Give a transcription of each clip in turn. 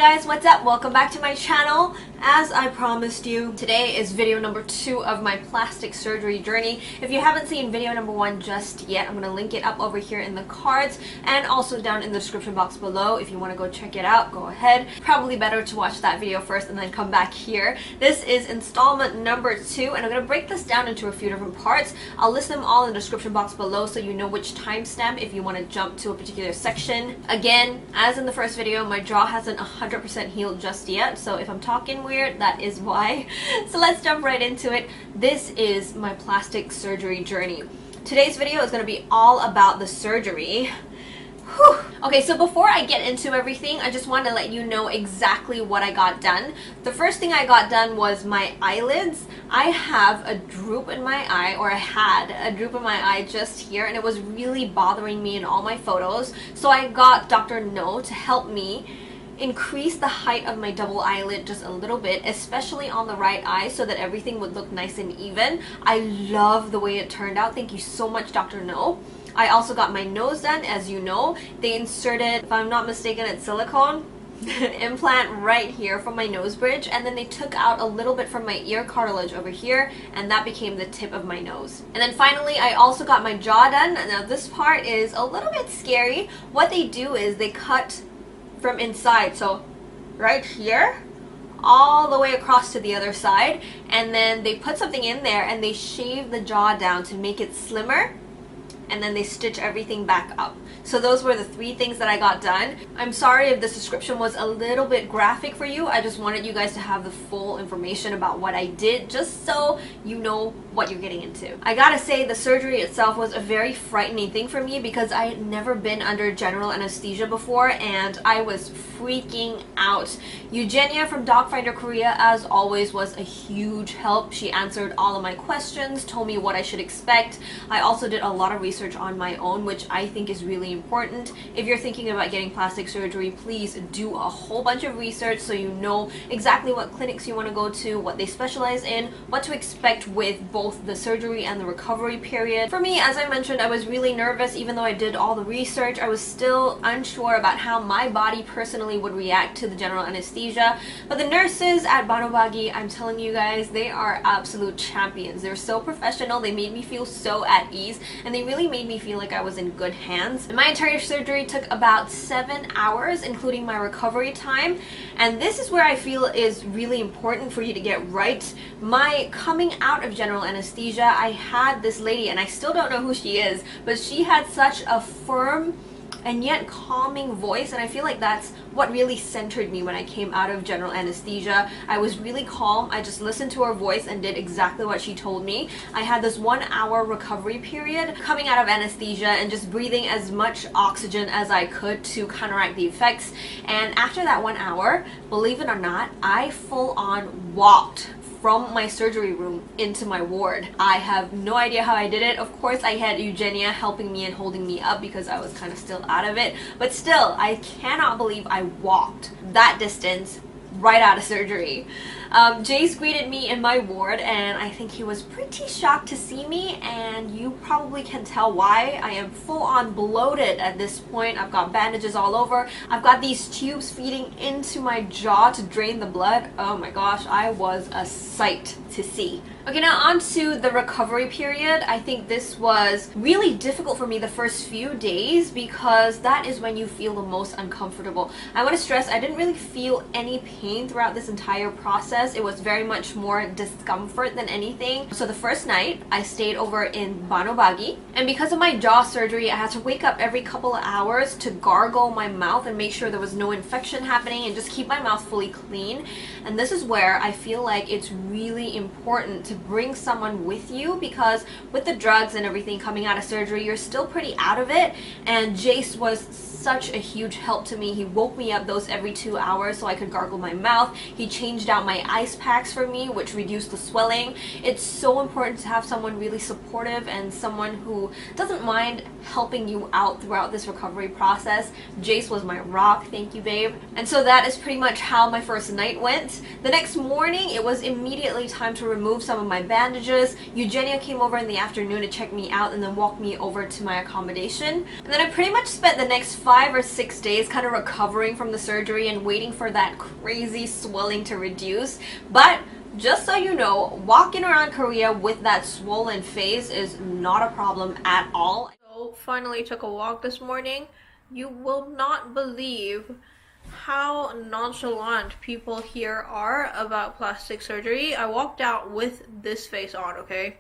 guys, what's up? Welcome back to my channel. As I promised you, today is video number 2 of my plastic surgery journey. If you haven't seen video number 1 just yet, I'm going to link it up over here in the cards and also down in the description box below. If you want to go check it out, go ahead. Probably better to watch that video first and then come back here. This is installment number 2 and I'm going to break this down into a few different parts. I'll list them all in the description box below so you know which timestamp if you want to jump to a particular section. Again, as in the first video, my jaw hasn't 100% healed just yet, so if I'm talking weird, that is why. So let's jump right into it. This is my plastic surgery journey. Today's video is going to be all about the surgery. Whew. Okay, so before I get into everything, I just want to let you know exactly what I got done. The first thing I got done was my eyelids. I have a droop in my eye, or I had a droop in my eye just here, and it was really bothering me in all my photos. So I got Dr. No to help me increase the height of my double eyelid just a little bit, especially on the right eye, so that everything would look nice and even. I love the way it turned out. Thank you so much, Dr. No. I also got my nose done. As you know, they inserted, if I'm not mistaken, it's silicone implant right here from my nose bridge, and then they took out a little bit from my ear cartilage over here, and that became the tip of my nose. And then finally, I also got my jaw done. Now this part is a little bit scary. What they do is they cut from inside, so right here all the way across to the other side, and then they put something in there and they shave the jaw down to make it slimmer, and then they stitch everything back up. So those were the 3 things that I got done. I'm sorry if this description was a little bit graphic for you. I just wanted you guys to have the full information about what I did, just so you know what you're getting into. I gotta say, the surgery itself was a very frightening thing for me because I had never been under general anesthesia before, and I was freaking out. Eugenia from Docfinderkorea, as always, was a huge help. She answered all of my questions, told me what I should expect. I also did a lot of research on my own, which I think is really important. If you're thinking about getting plastic surgery, please do a whole bunch of research so you know exactly what clinics you want to go to, what they specialize in, what to expect with both the surgery and the recovery period. For me, as I mentioned, I was really nervous. Even though I did all the research, I was still unsure about how my body personally would react to the general anesthesia. But the nurses at Banobagi, I'm telling you guys, they are absolute champions. They're so professional. They made me feel so at ease, and they really made me feel like I was in good hands. My entire surgery took about 7 hours, including my recovery time, and this is where I feel is really important for you to get right. My coming out of general anesthesia, I had this lady, and I still don't know who she is, but she had such a firm and yet calming voice, and I feel like that's what really centered me when I came out of general anesthesia. I was really calm. I just listened to her voice and did exactly what she told me. I had this 1-hour recovery period coming out of anesthesia and just breathing as much oxygen as I could to counteract the effects. And after that 1 hour, believe it or not, I full on walked from my surgery room into my ward. I have no idea how I did it. Of course, I had Eugenia helping me and holding me up because I was kind of still out of it. But still, I cannot believe I walked that distance right out of surgery. Jace greeted me in my ward, and I think he was pretty shocked to see me, and you probably can tell why. I am full on bloated at this point. I've got bandages all over. I've got these tubes feeding into my jaw to drain the blood. Oh my gosh, I was a sight to see. Okay, now on to the recovery period. I think this was really difficult for me the first few days because that is when you feel the most uncomfortable. I want to stress, I didn't really feel any pain throughout this entire process. It was very much more discomfort than anything. So the first night, I stayed over in Banobagi, and because of my jaw surgery, I had to wake up every couple of hours to gargle my mouth and make sure there was no infection happening and just keep my mouth fully clean. And this is where I feel like it's really important to bring someone with you, because with the drugs and everything coming out of surgery, you're still pretty out of it. And Jace was such a huge help to me. He woke me up those every 2 hours so I could gargle my mouth. He changed out my ice packs for me, which reduced the swelling. It's so important to have someone really supportive and someone who doesn't mind helping you out throughout this recovery process. Jace was my rock. Thank you, babe. And so that is pretty much how my first night went. The next morning, it was immediately time to remove some of of my bandages. Eugenia came over in the afternoon to check me out and then walk me over to my accommodation. And then I pretty much spent the next 5 or 6 days kind of recovering from the surgery and waiting for that crazy swelling to reduce. But just so you know, walking around Korea with that swollen face is not a problem at all. So finally took a walk this morning. You will not believe how nonchalant people here are about plastic surgery. I walked out with this face on, okay?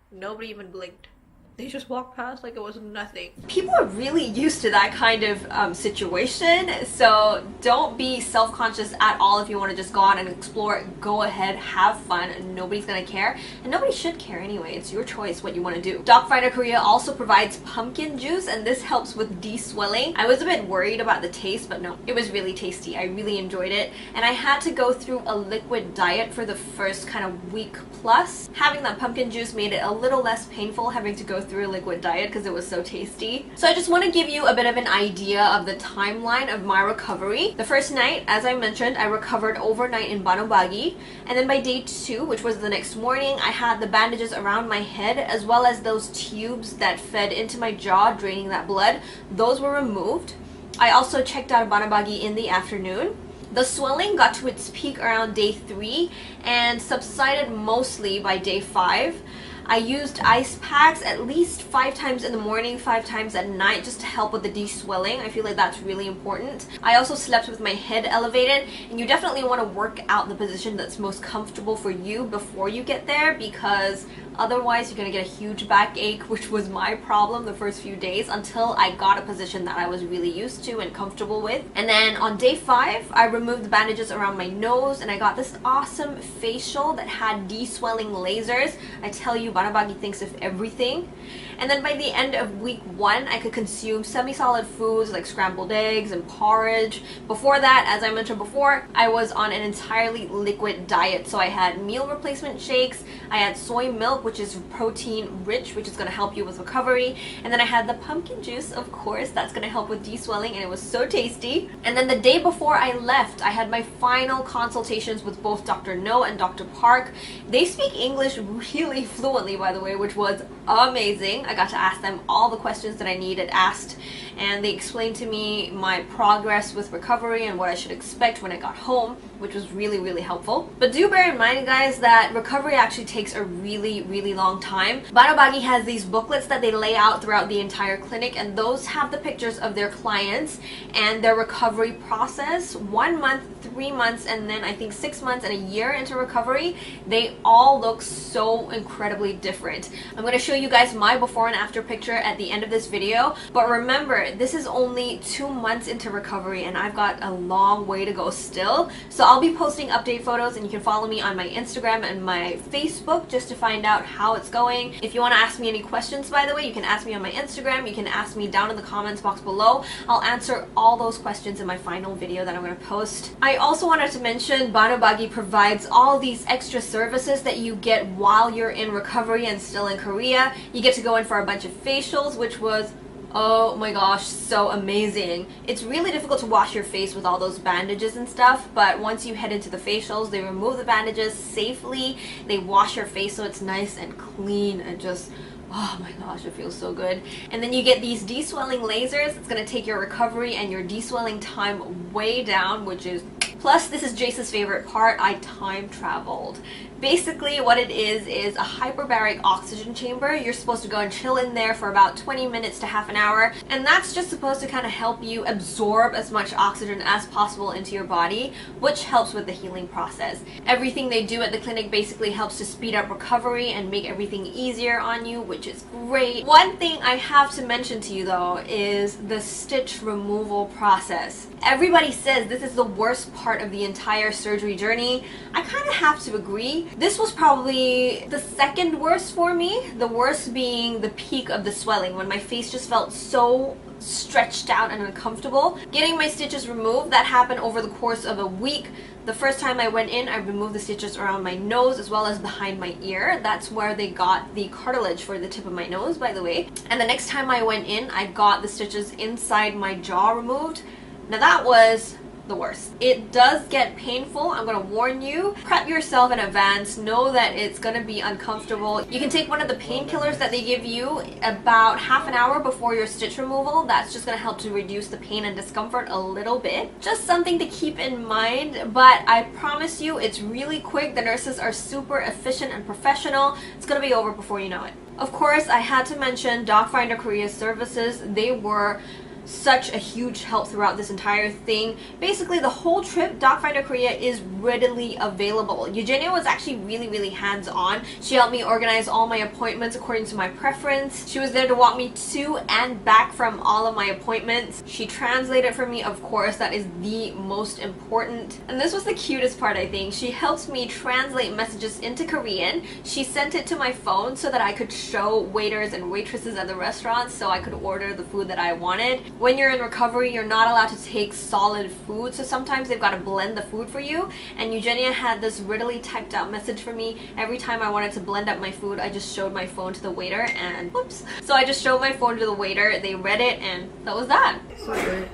Nobody even blinked. They just walked past like it was nothing. People are really used to that kind of situation, so don't be self-conscious at all if you want to just go out and explore. Go ahead, have fun. Nobody's gonna care, and nobody should care anyway. It's your choice what you want to do. Docfinderkorea also provides pumpkin juice, and this helps with de-swelling. I was a bit worried about the taste, but no, it was really tasty. I really enjoyed it, and I had to go through a liquid diet for the first kind of week plus. Having that pumpkin juice made it a little less painful having to go through a liquid diet because it was so tasty. So I just want to give you a bit of an idea of the timeline of my recovery. The first night, as I mentioned, I recovered overnight in Banobagi, and then by day 2, which was the next morning, I had the bandages around my head as well as those tubes that fed into my jaw draining that blood. Those were removed. I also checked out of Banobagi in the afternoon. The swelling got to its peak around day 3 and subsided mostly by day 5. I used ice packs at least 5 times in the morning, 5 times at night, just to help with the de-swelling. I feel like that's really important. I also slept with my head elevated, and you definitely want to work out the position that's most comfortable for you before you get there, because otherwise you're gonna get a huge backache, which was my problem the first few days until I got a position that I was really used to and comfortable with. And then on day 5, I removed the bandages around my nose, and I got this awesome facial that had de-swelling lasers. I tell you, Banobagi thinks of everything. And then by the end of week 1, I could consume semi-solid foods like scrambled eggs and porridge. Before that, as I mentioned before, I was on an entirely liquid diet. So I had meal replacement shakes, I had soy milk, which is protein rich, which is going to help you with recovery. And then I had the pumpkin juice, of course, that's going to help with de-swelling, and it was so tasty. And then the day before I left, I had my final consultations with both Dr. No and Dr. Park. They speak English really fluently, by the way, which was amazing. I got to ask them all the questions that I needed asked, and they explained to me my progress with recovery and what I should expect when I got home, which was really, really helpful. But do bear in mind, guys, that recovery actually takes a really, really long time. Banobagi has these booklets that they lay out throughout the entire clinic, and those have the pictures of their clients and their recovery process. 1 month, 3 months, and then I think 6 months and a year into recovery. They all look so incredibly different. I'm going to show you guys my before and after picture at the end of this video, but remember, this is only 2 months into recovery and I've got a long way to go still. So I'll be posting update photos, and you can follow me on my Instagram and my Facebook just to find out how it's going. If you want to ask me any questions, by the way, you can ask me on my Instagram, you can ask me down in the comments box below. I'll answer all those questions in my final video that I'm going to post. I also wanted to mention Banobagi provides all these extra services that you get while you're in recovery and still in Korea. You get to go in for a bunch of facials, which was, oh my gosh, so amazing. It's really difficult to wash your face with all those bandages and stuff, but once you head into the facials, they remove the bandages safely. They wash your face so it's nice and clean and just, oh my gosh, it feels so good. And then you get these de-swelling lasers. It's going to take your recovery and your de-swelling time way down, which is... Plus, this is Jace's favorite part, I time traveled. Basically, what it is a hyperbaric oxygen chamber. You're supposed to go and chill in there for about 20 minutes to half an hour, and that's just supposed to kind of help you absorb as much oxygen as possible into your body, which helps with the healing process. Everything they do at the clinic basically helps to speed up recovery and make everything easier on you, which is great. One thing I have to mention to you though is the stitch removal process. Everybody says this is the worst part of the entire surgery journey. I kind of have to agree. This was probably the second worst for me, the worst being the peak of the swelling, when my face just felt so stretched out and uncomfortable. Getting my stitches removed, that happened over the course of a week. The first time I went in, I removed the stitches around my nose as well as behind my ear. That's where they got the cartilage for the tip of my nose, by the way. And the next time I went in, I got the stitches inside my jaw removed. Now that was the worst. It does get painful, I'm gonna warn you. Prep yourself in advance, know that it's gonna be uncomfortable. You can take one of the painkillers that they give you about half an hour before your stitch removal. That's just gonna help to reduce the pain and discomfort a little bit. Just something to keep in mind, but I promise you it's really quick. The nurses are super efficient and professional. It's gonna be over before you know it. Of course, I had to mention Docfinderkorea's services. They were such a huge help throughout this entire thing. Basically, the whole trip, Docfinderkorea is readily available. Eugenia was actually really hands-on. She helped me organize all my appointments according to my preference. She was there to walk me to and back from all of my appointments. She translated for me, of course. That is the most important. And this was the cutest part, I think. She helped me translate messages into Korean. She sent it to my phone so that I could show waiters and waitresses at the restaurant so I could order the food that I wanted. When you're in recovery, you're not allowed to take solid food, so sometimes they've got to blend the food for you. And Eugenia had this readily typed out message for me. Every time I wanted to blend up my food, I just showed my phone to the waiter and whoops. So I just showed my phone to the waiter, they read it, and that was that. So good.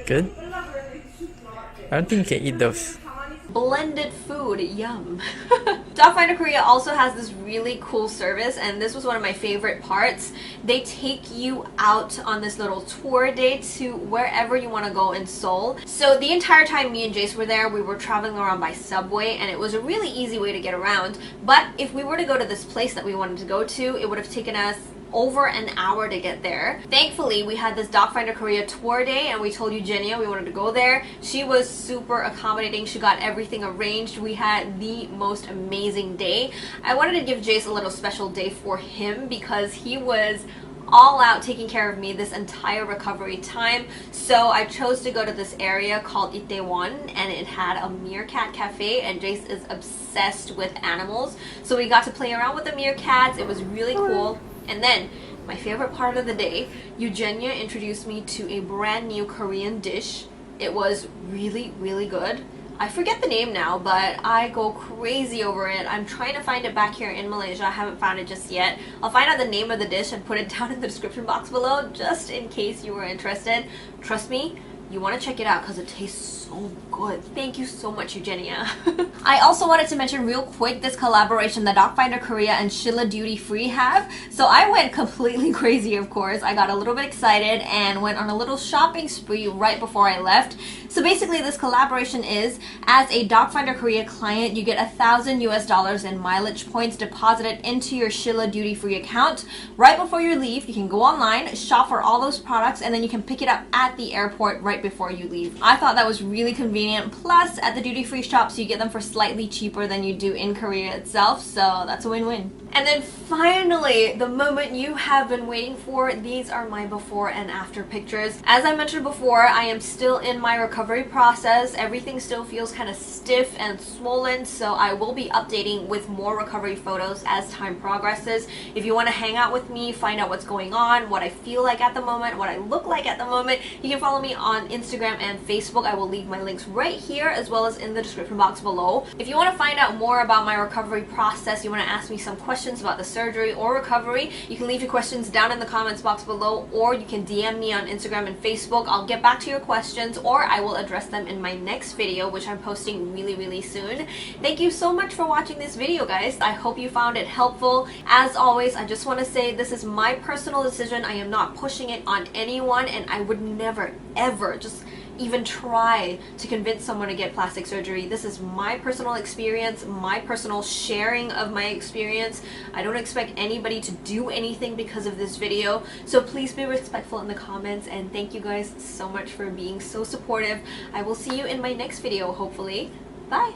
Good? I don't think you can eat those. Blended food, yum. Docfinderkorea also has this really cool service, and this was one of my favorite parts. They take you out on this little tour day to wherever you want to go in Seoul. So the entire time me and Jace were there, we were traveling around by subway, and it was a really easy way to get around. But if we were to go to this place that we wanted to go to, it would have taken us over an hour to get there. Thankfully, we had this Docfinderkorea tour day and we told Eugenia we wanted to go there. She was super accommodating. She got everything arranged. We had the most amazing day. I wanted to give Jace a little special day for him because he was all out taking care of me this entire recovery time. So I chose to go to this area called Itaewon, and it had a meerkat cafe, and Jace is obsessed with animals. So we got to play around with the meerkats. It was really cool. And then, my favorite part of the day, Eugenia introduced me to a brand new Korean dish. It was really good. I forget the name now, but I go crazy over it. I'm trying to find it back here in Malaysia. I haven't found it just yet. I'll find out the name of the dish and put it down in the description box below, just in case you were interested. Trust me, you want to check it out because it tastes so good. Thank you so much, Eugenia. I also wanted to mention real quick this collaboration that Docfinderkorea and Shilla Duty Free have. So I went completely crazy, of course. I got a little bit excited and went on a little shopping spree right before I left. So basically this collaboration is, as a Docfinderkorea client, you get $1,000 in mileage points deposited into your Shilla Duty Free account. Right before you leave, you can go online, shop for all those products, and then you can pick it up at the airport right before you leave. I thought that was really convenient. Plus, at the duty-free shops, you get them for slightly cheaper than you do in Korea itself, so that's a win-win. And then finally, the moment you have been waiting for, these are my before and after pictures. As I mentioned before, I am still in my recovery process. Everything still feels kind of stiff and swollen, so I will be updating with more recovery photos as time progresses. If you want to hang out with me, find out what's going on, what I feel like at the moment, what I look like at the moment, you can follow me on Instagram and Facebook. I will leave my links right here as well as in the description box below. If you want to find out more about my recovery process, you want to ask me some questions about the surgery or recovery, you can leave your questions down in the comments box below, or you can DM me on Instagram and Facebook. I'll get back to your questions, or I will address them in my next video, which I'm posting really soon. Thank you so much for watching this video, guys. I hope you found it helpful. As always, I just want to say this is my personal decision. I am not pushing it on anyone, and I would never ever just even try to convince someone to get plastic surgery. This is my personal experience, my personal sharing of my experience. I don't expect anybody to do anything because of this video, so please be respectful in the comments, and thank you guys so much for being so supportive. I will see you in my next video, hopefully. Bye!